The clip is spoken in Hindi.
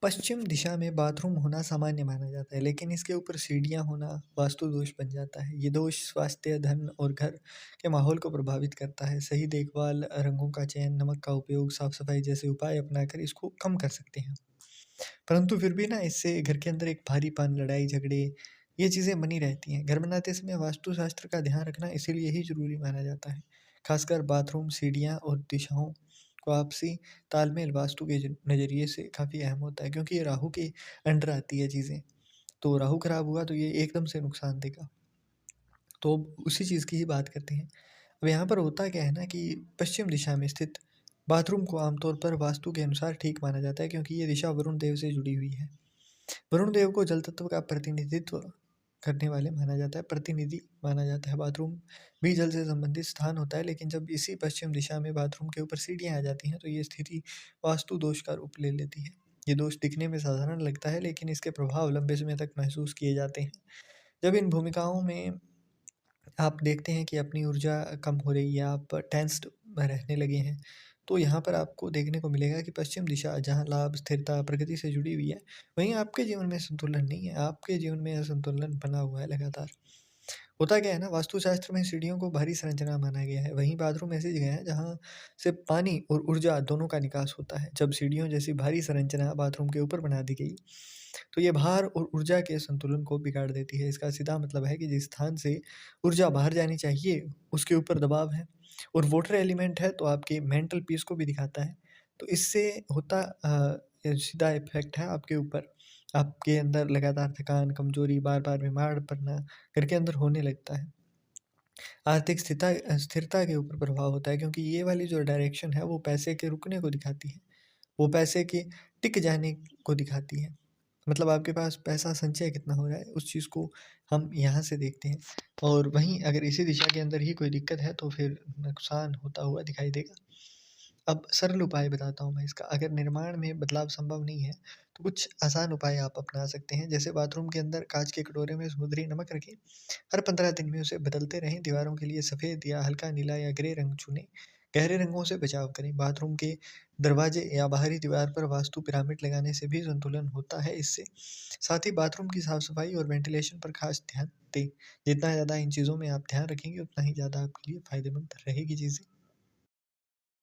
पश्चिम दिशा में बाथरूम होना सामान्य माना जाता है, लेकिन इसके ऊपर सीढ़ियाँ होना वास्तु दोष बन जाता है। ये दोष स्वास्थ्य, धन और घर के माहौल को प्रभावित करता है। सही देखभाल, रंगों का चयन, नमक का उपयोग, साफ-सफाई जैसे उपाय अपनाकर इसको कम कर सकते हैं। परंतु फिर भी ना इससे घर के अंदर एक भारीपन, लड़ाई-झगड़े ये चीज़ें बनी रहती हैं। घर बनाते समय वास्तुशास्त्र का ध्यान रखना इसीलिए ही ज़रूरी माना जाता है। खासकर बाथरूम, सीढ़ियाँ और दिशाओं को आपसी तालमेल वास्तु के नज़रिए से काफ़ी अहम होता है, क्योंकि ये राहु के अंडर आती है चीज़ें। तो राहु खराब हुआ तो ये एकदम से नुकसान देगा। तो अब उसी चीज़ की ही बात करते हैं। अब यहाँ पर होता क्या है ना कि पश्चिम दिशा में स्थित बाथरूम को आमतौर पर वास्तु के अनुसार ठीक माना जाता है, क्योंकि ये दिशा वरुण देव से जुड़ी हुई है। वरुण देव को जल तत्व का प्रतिनिधित्व करने वाले माना जाता है, प्रतिनिधि माना जाता है। बाथरूम भी जल से संबंधित स्थान होता है, लेकिन जब इसी पश्चिम दिशा में बाथरूम के ऊपर सीढ़ियाँ आ जाती हैं, तो ये स्थिति वास्तु दोष का रूप ले लेती है। ये दोष दिखने में साधारण लगता है, लेकिन इसके प्रभाव लंबे समय तक महसूस किए जाते हैं। जब इन भूमिकाओं में आप देखते हैं कि अपनी ऊर्जा कम हो रही है, आप टेंस्ड रहने लगे हैं, तो यहाँ पर आपको देखने को मिलेगा कि पश्चिम दिशा जहाँ लाभ, स्थिरता, प्रगति से जुड़ी हुई है, वहीं आपके जीवन में संतुलन नहीं है, आपके जीवन में असंतुलन बना हुआ है लगातार। होता क्या है ना, वास्तुशास्त्र में सीढ़ियों को भारी संरचना माना गया है, वहीं बाथरूम ऐसी जगह है जहाँ से पानी और ऊर्जा दोनों का निकास होता है। जब सीढ़ियों जैसी भारी संरचना बाथरूम के ऊपर बना दी गई, तो ये भार और ऊर्जा के संतुलन को बिगाड़ देती है। इसका सीधा मतलब है कि जिस स्थान से ऊर्जा बाहर जानी चाहिए, उसके ऊपर दबाव है और वाटर एलिमेंट है, तो आपके मेंटल पीस को भी दिखाता है। तो इससे होता ये सीधा इफ़ेक्ट है आपके ऊपर। आपके अंदर लगातार थकान, कमज़ोरी, बार-बार बीमार पड़ना घर के अंदर होने लगता है। आर्थिक स्थिरता के ऊपर प्रभाव होता है, क्योंकि ये वाली जो डायरेक्शन है वो पैसे के रुकने को दिखाती है। वो पैसे के टिक जाने को दिखाती है। मतलब आपके पास पैसा संचय कितना हो रहा है, उस चीज़ को हम यहाँ से देखते हैं। और वहीं अगर इसी दिशा के अंदर ही कोई दिक्कत है, तो फिर नुकसान होता हुआ दिखाई देगा। अब सरल उपाय बताता हूँ मैं इसका। अगर निर्माण में बदलाव संभव नहीं है, तो कुछ आसान उपाय आप अपना सकते हैं। जैसे बाथरूम के अंदर काँच के कटोरे में समुद्री नमक रखें। हर 15 दिन में उसे बदलते रहें। दीवारों के लिए सफ़ेद या हल्का नीला या ग्रे रंग चुनें। गहरे रंगों से बचाव करें। बाथरूम के दरवाजे या बाहरी दीवार पर वास्तु पिरामिड लगाने से भी संतुलन होता है इससे। साथ ही बाथरूम की साफ-सफाई और वेंटिलेशन पर खास ध्यान दें। जितना ज़्यादा इन चीज़ों में आप ध्यान रखेंगे, उतना ही ज़्यादा आपके लिए फ़ायदेमंद रहेगी चीज़ें।